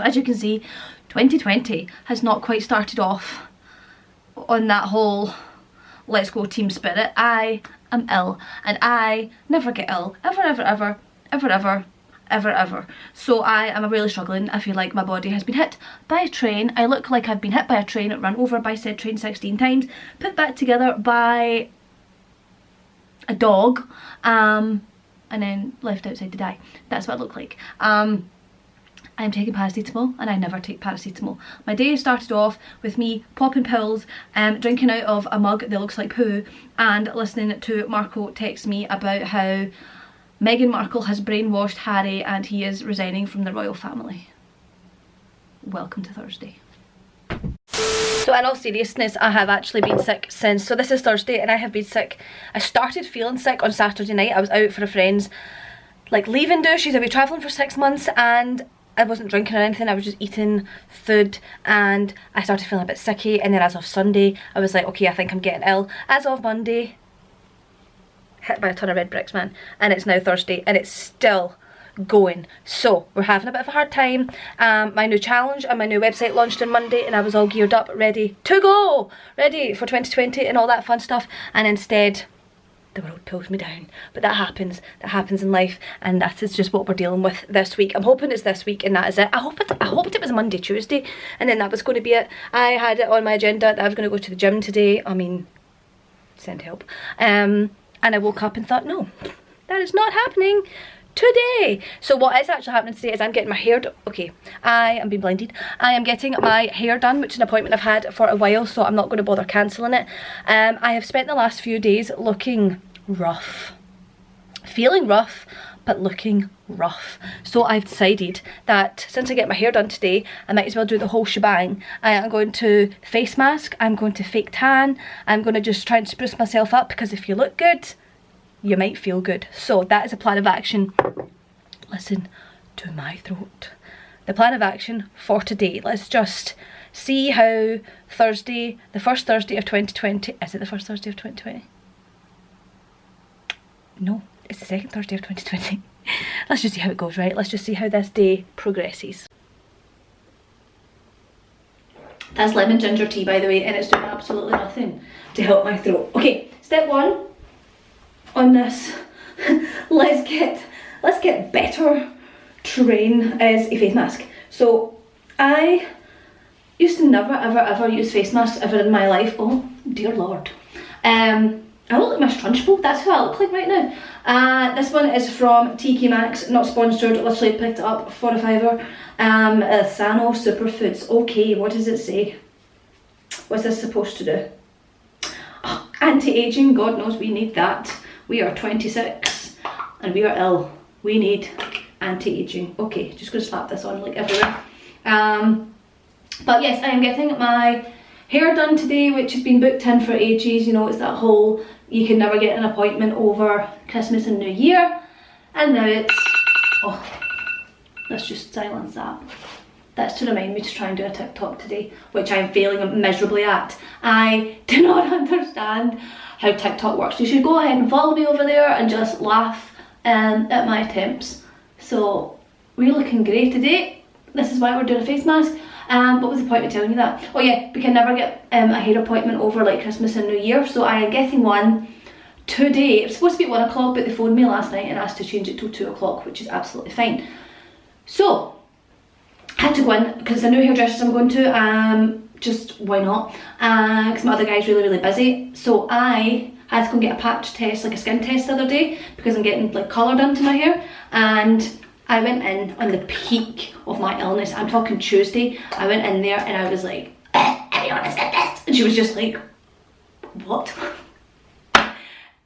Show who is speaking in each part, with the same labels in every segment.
Speaker 1: So as you can see, 2020 has not quite started off on that whole let's go team spirit. I am ill, and I never get ill, ever, ever, ever, ever, ever, ever, ever. So I am really struggling. I feel like my body has been hit by a train. I look like I've been hit by a train, run over by said train 16 times, put back together by a dog, and then left outside to die. That's what I look like. I'm taking paracetamol, and I never take paracetamol. My day started off with me popping pills, drinking out of a mug that looks like poo, and listening to Marco text me about how Meghan Markle has brainwashed Harry and he is resigning from the royal family. Welcome to Thursday. So in all seriousness, I have actually been sick since, so this is Thursday and I have been sick. I started feeling sick on Saturday night. I was out for a friend's like leaving do. She's away travelling for 6 months, and I wasn't drinking or anything, I was just eating food, and I started feeling a bit sicky, and then as of Sunday I was like, okay, I think I'm getting ill. As of Monday, hit by a ton of red bricks, man, and it's now Thursday and it's still going. So we're having a bit of a hard time. My new challenge and my new website launched on Monday, and I was all geared up, ready to go, ready for 2020 and all that fun stuff, and instead the world pulls me down. But that happens in life, and that is just what we're dealing with this week. I'm hoping it's this week and that is it. I hoped it was Monday, Tuesday, and then that was going to be it. I had it on my agenda that I was going to go to the gym today. I mean, send help. And I woke up and thought, no, that is not happening today. So what is actually happening today is I'm getting my hair done. Okay, I am being blinded. I am getting my hair done, which is an appointment I've had for a while, so I'm not going to bother cancelling it. I have spent the last few days looking rough, feeling rough, but looking rough. So I've decided that since I get my hair done today, I might as well do the whole shebang. I am going to face mask, I'm going to fake tan, I'm going to just try and spruce myself up, because if you look good, you might feel good. So that is a plan of action. Listen to my throat. The plan of action for today. Let's just see how Thursday, the first Thursday of 2020, is it the first Thursday of 2020? No, it's the second Thursday of 2020. Let's just see how it goes, right? Let's just see how this day progresses. That's lemon ginger tea, by the way, and it's doing absolutely nothing to help my throat. Okay, step one on this let's get better train is a face mask. So I used to never ever use face masks ever in my life. Oh dear lord. I look like Miss Trunchbull, that's who I look like right now. This one is from TK Maxx, not sponsored, literally picked it up for a £5. Sano Superfoods. Okay, what does it say? What's this supposed to do? Oh, anti-aging, God knows we need that. We are 26 and we are ill. We need anti-aging. Okay, just gonna slap this on like everywhere. But yes, I am getting my hair done today, which has been booked in for ages. You know, it's that whole, you can never get an appointment over Christmas and New Year. And now it's, oh, let's just silence that. That's to remind me to try and do a TikTok today, which I'm failing miserably at. I do not understand how TikTok works. You should go ahead and follow me over there and just laugh at my attempts. So we're looking great today. This is why we're doing a face mask. What was the point of telling you that? Oh yeah, we can never get a hair appointment over like Christmas and New Year, so I am getting one today. It was supposed to be at 1 o'clock, but they phoned me last night and asked to change it till 2 o'clock, which is absolutely fine. So I had to go in because the new hairdressers I'm going to, just why not? Because my other guy's really busy, so I had to go and get a patch test, like a skin test the other day, because I'm getting like colour done to my hair, and I went in on the peak of my illness. I'm talking Tuesday. I went in there and I was like, everyone has got this. And she was just like, what?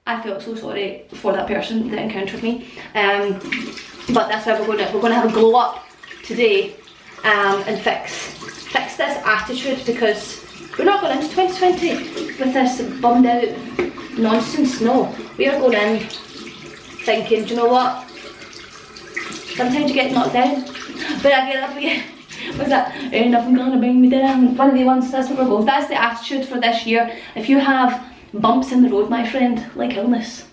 Speaker 1: I felt so sorry for that person that encountered me. But that's why we're going to have a glow up today, and fix this attitude, because we're not going into 2020 with this bummed out nonsense. No, we are going in thinking, do you know what? Sometimes you get knocked down, but I get up again. What's that? Ain't nothing gonna bring me down. One of the ones, that's where we're going. That's the attitude for this year. If you have bumps in the road, my friend, like illness,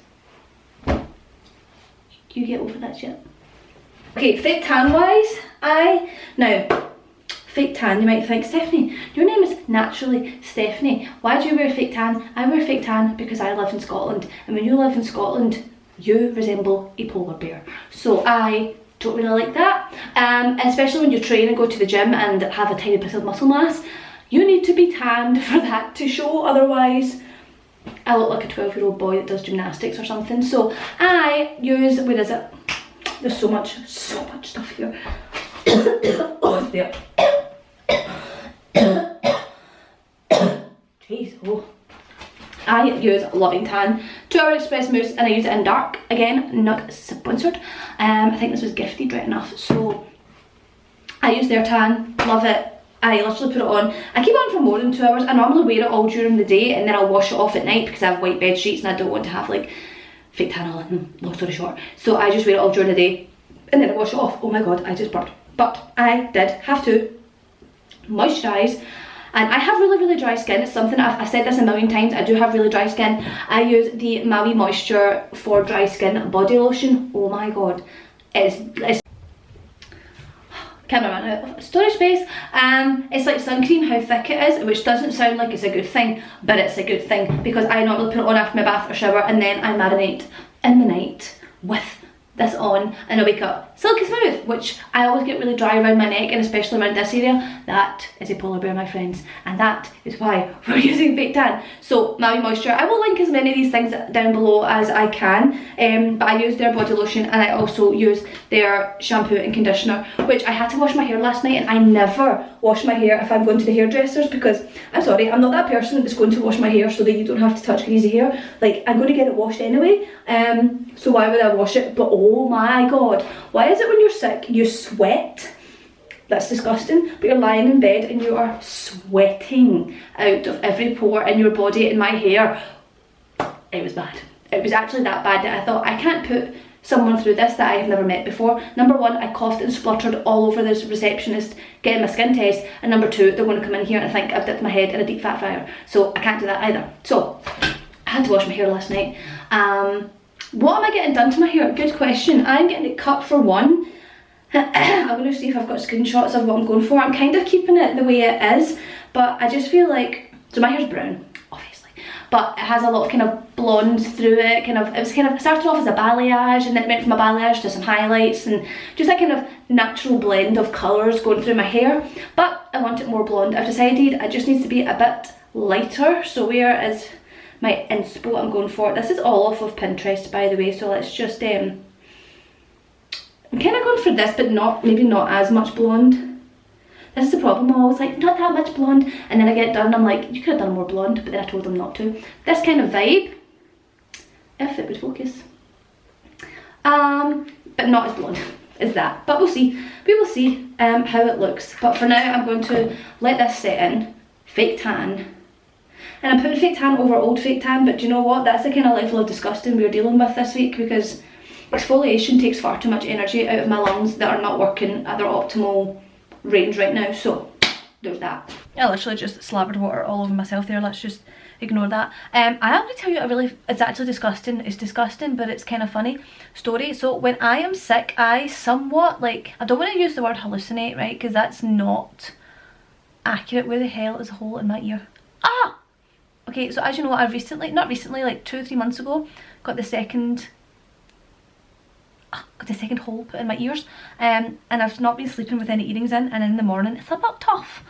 Speaker 1: you get over that shit. Okay, fit tan wise, now, fake tan, you might think, Stephanie, your name is Naturally Stephanie. Why do you wear fake tan? I wear fake tan because I live in Scotland, and when you live in Scotland, you resemble a polar bear. So I don't really like that, especially when you train and go to the gym and have a tiny bit of muscle mass. You need to be tanned for that to show, otherwise I look like a 12-year-old boy that does gymnastics or something. So I use, where is it? There's so much stuff here. Oh, it's there. Jeez, oh. I use Loving Tan 2-Hour Express Mousse, and I use it in dark. Again, not sponsored. I think this was gifted right enough. So I use their tan, love it. I literally put it on. I keep it on for more than 2 hours. I normally wear it all during the day and then I'll wash it off at night because I have white bed sheets and I don't want to have like fake tan all in them, long story short. So I just wear it all during the day and then I wash it off. Oh my god, I just burped. But I did have to moisturise, and I have really dry skin. It's something I've said this a million times, I do have really dry skin. I use the Maui Moisture for Dry Skin body lotion. Oh my god, it's cameraman out of storage space. It's like sun cream, how thick it is, which doesn't sound like it's a good thing, but it's a good thing because I normally put it on after my bath or shower and then I marinate in the night with this on and I wake up silky smooth, which I always get really dry around my neck and especially around this area. That is a polar bear, my friends, and that is why we're using fake tan. So Maui Moisture, I will link as many of these things down below as I can, but I use their body lotion and I also use their shampoo and conditioner, which I had to wash my hair last night, and I never wash my hair if I'm going to the hairdressers because I'm sorry, I'm not that person that's going to wash my hair so that you don't have to touch greasy hair. Like, I'm going to get it washed anyway, so why would I wash it? But oh my god, why is it when you're sick you sweat? That's disgusting. But you're lying in bed and you are sweating out of every pore in your body. And my hair, it was bad. It was actually that bad that I thought, I can't put someone through this that I have never met before. Number one, I coughed and spluttered all over this receptionist getting my skin test, and number two, they're going to come in here and think I've dipped my head in a deep fat fryer. So I can't do that either. So I had to wash my hair last night. What am I getting done to my hair? Good question. I'm getting it cut for one. I'm going to see if I've got screenshots of what I'm going for. I'm kind of keeping it the way it is, but I just feel like, so my hair's brown, obviously, but it has a lot of kind of blonde through it. It started off as a balayage, and then it went from a balayage to some highlights, and just a kind of natural blend of colours going through my hair. But I want it more blonde. I've decided it just needs to be a bit lighter. So where is my inspo I'm going for? This is all off of Pinterest, by the way, so let's just I'm kind of going for this, but maybe not as much blonde. This is the problem, I'm always like, not that much blonde, and then I get it done and I'm like, you could have done more blonde, but then I told them not to. This kind of vibe, if it would focus, but not as blonde as that, but we'll see. We will see how it looks, but for now I'm going to let this set in. Fake tan, and I'm putting fake tan over old fake tan, but do you know what, that's the kind of level of disgusting we're dealing with this week, because exfoliation takes far too much energy out of my lungs that are not working at their optimal range right now. So there's that. I literally just slabbered water all over myself there. Let's just ignore that. I'm going to tell you it's actually disgusting. It's disgusting, but it's kind of funny story. So when I am sick, I somewhat, like, I don't want to use the word hallucinate, right? Because that's not accurate. Where the hell is a hole in my ear? Ah! Okay, so as you know, I've like 2 or 3 months ago, got the second hole put in my ears, and I've not been sleeping with any earrings in, and in the morning it's a bit tough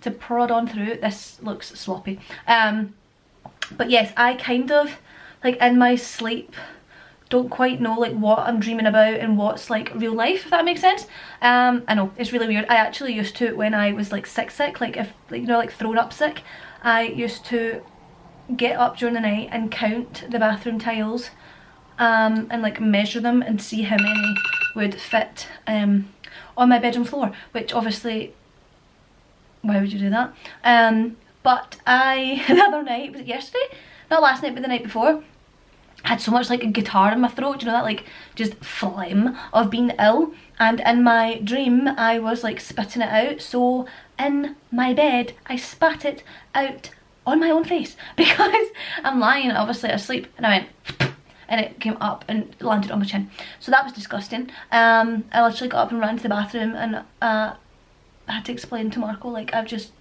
Speaker 1: to prod on through. This looks sloppy, but yes, I kind of, like, in my sleep don't quite know like what I'm dreaming about and what's like real life, if that makes sense. I know, it's really weird. I actually used to, when I was like sick, like, if, like, you know, like thrown up sick, I used to get up during the night and count the bathroom tiles and like measure them and see how many would fit on my bedroom floor, which obviously, why would you do that? But I, the other night, was it yesterday? Not last night, but the night before, I had so much like a guitar in my throat, you know, that like just phlegm of being ill, and in my dream I was like spitting it out. So in my bed I spat it out on my own face because I'm lying obviously asleep, and I went and it came up and landed on my chin. So that was disgusting. I literally got up and ran to the bathroom, and I had to explain to Marco, like, I've just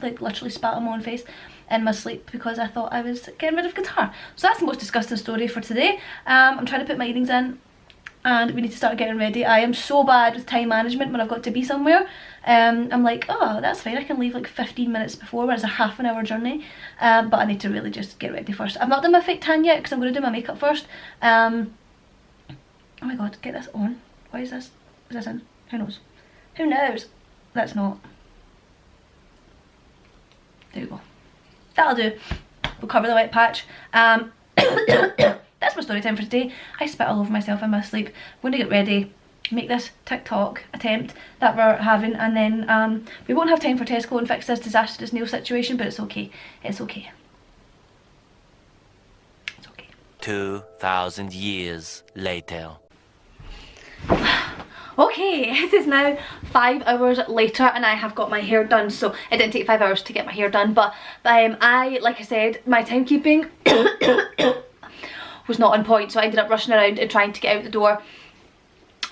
Speaker 1: like literally spat on my own face in my sleep because I thought I was getting rid of guitar. So that's the most disgusting story for today. I'm trying to put my earrings in and we need to start getting ready. I am so bad with time management when I've got to be somewhere. I'm like, oh, that's fine, I can leave like 15 minutes before when it's a half an hour journey. But I need to really just get ready first. I've not done my fake tan yet because I'm going to do my makeup first. Oh my god, get this on. Why is this? Is this in? Who knows? Who knows? That's not. There you go. That'll do. We'll cover the wet patch. That's my story time for today. I spit all over myself in my sleep. I'm going to get ready, make this TikTok attempt that we're having, and then we won't have time for Tesco and fix this disastrous nail situation, but it's okay. It's okay. It's okay.
Speaker 2: 2,000 years later.
Speaker 1: Okay, it is now 5 hours later and I have got my hair done. So it didn't take 5 hours to get my hair done, but like I said, my timekeeping was not on point, so I ended up rushing around and trying to get out the door.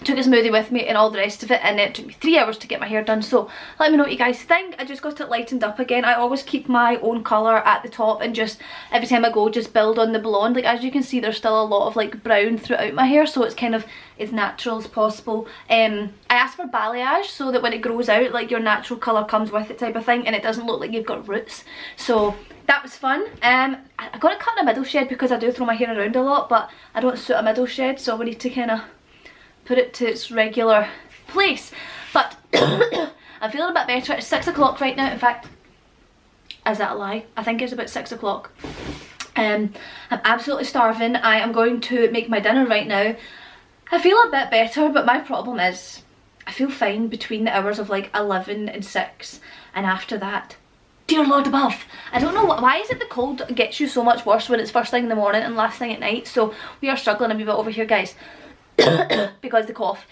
Speaker 1: Took a smoothie with me and all the rest of it, and it took me 3 hours to get my hair done. So let me know what you guys think. I just got it lightened up again. I always keep my own colour at the top and just every time I go just build on the blonde. Like, as you can see, there's still a lot of like brown throughout my hair, so it's kind of as natural as possible. I asked for balayage so that when it grows out, like, your natural colour comes with it type of thing, and it doesn't look like you've got roots. So that was fun. I got it cut in a middle shed because I do throw my hair around a lot, but I don't suit a middle shed, so we need to kind of put it to its regular place. But I'm feeling a bit better. It's 6 o'clock right now. In fact, is that a lie? I think it's about 6 o'clock. I'm absolutely starving. I am going to make my dinner right now. I feel a bit better, but my problem is I feel fine between the hours of like 11 and 6, and after that, dear Lord above, I don't know why is it the cold gets you so much worse when it's first thing in the morning and last thing at night. So we are struggling a wee bit over here, guys. Because the cough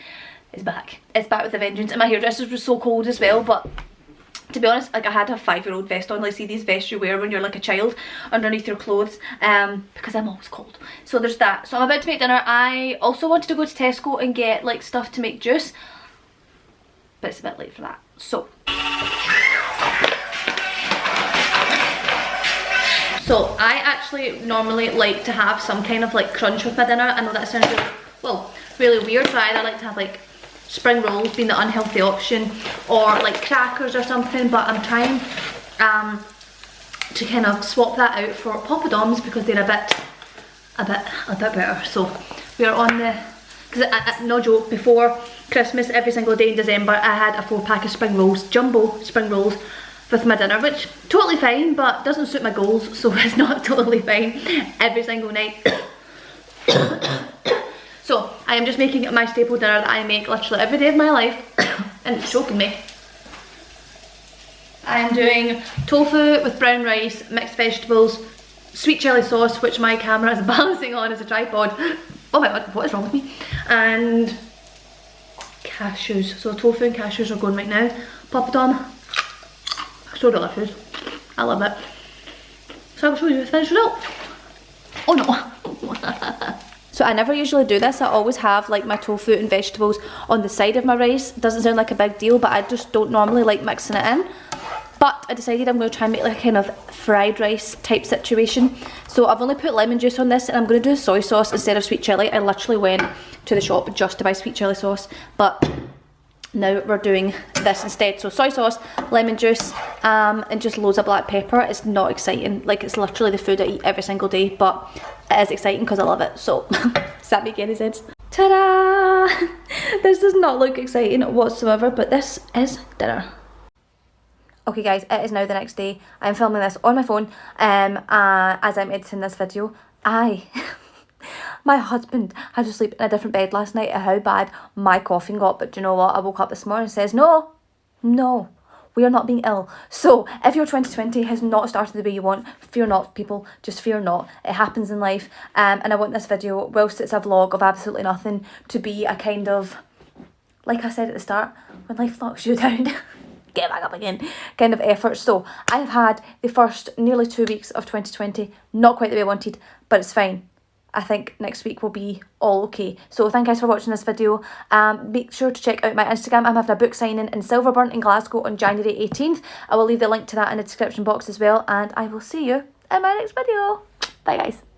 Speaker 1: is back. It's back with a vengeance, and my hairdressers were so cold as well. But to be honest, like, I had a 5-year-old vest on. Like, see these vests you wear when you're like a child underneath your clothes, because I'm always cold. So there's that. So I'm about to make dinner. I also wanted to go to Tesco and get like stuff to make juice, but it's a bit late for that. So I actually normally like to have some kind of like crunch with my dinner. I know that sounds really, well, really weird, but I either like to have like spring rolls being the unhealthy option, or like crackers or something, but I'm trying to kind of swap that out for poppadoms because they're a bit better. So we are on the, because no joke, before Christmas every single day in December I had a 4-pack of spring rolls, jumbo spring rolls, with my dinner, which totally fine, but doesn't suit my goals, so it's not totally fine every single night. So I am just making my staple dinner that I make literally every day of my life, and it's choking me. I am doing tofu with brown rice, mixed vegetables, sweet chilli sauce, which my camera is balancing on as a tripod. Oh my god, what is wrong with me? And cashews. So tofu and cashews are going right now. Poppadom. So delicious. I love it. So I'll show you the finished result. Oh no. So I never usually do this. I always have like my tofu and vegetables on the side of my rice. Doesn't sound like a big deal, but I just don't normally like mixing it in. But I decided I'm going to try and make like a kind of fried rice type situation. So I've only put lemon juice on this, and I'm going to do soy sauce instead of sweet chilli. I literally went to the shop just to buy sweet chilli sauce, but now we're doing this instead. So soy sauce, lemon juice, and just loads of black pepper. It's not exciting, like it's literally the food I eat every single day, but it is exciting because I love it. So does that make any sense? Ta-da! This does not look exciting whatsoever, but this is dinner. Okay guys, it is now the next day. I'm filming this on my phone as I'm editing this video. My husband had to sleep in a different bed last night at how bad my coughing got, but do you know what? I woke up this morning and says, no, we are not being ill. So if your 2020 has not started the way you want, fear not, people, just fear not. It happens in life, and I want this video, whilst it's a vlog of absolutely nothing, to be a kind of, like I said at the start, when life knocks you down, get back up again kind of effort. So I've had the first nearly 2 weeks of 2020, not quite the way I wanted, but it's fine. I think next week will be all okay. So thank you guys for watching this video. Make sure to check out my Instagram. I'm having a book signing in Silverburn in Glasgow on January 18th. I will leave the link to that in the description box as well, and I will see you in my next video. Bye guys.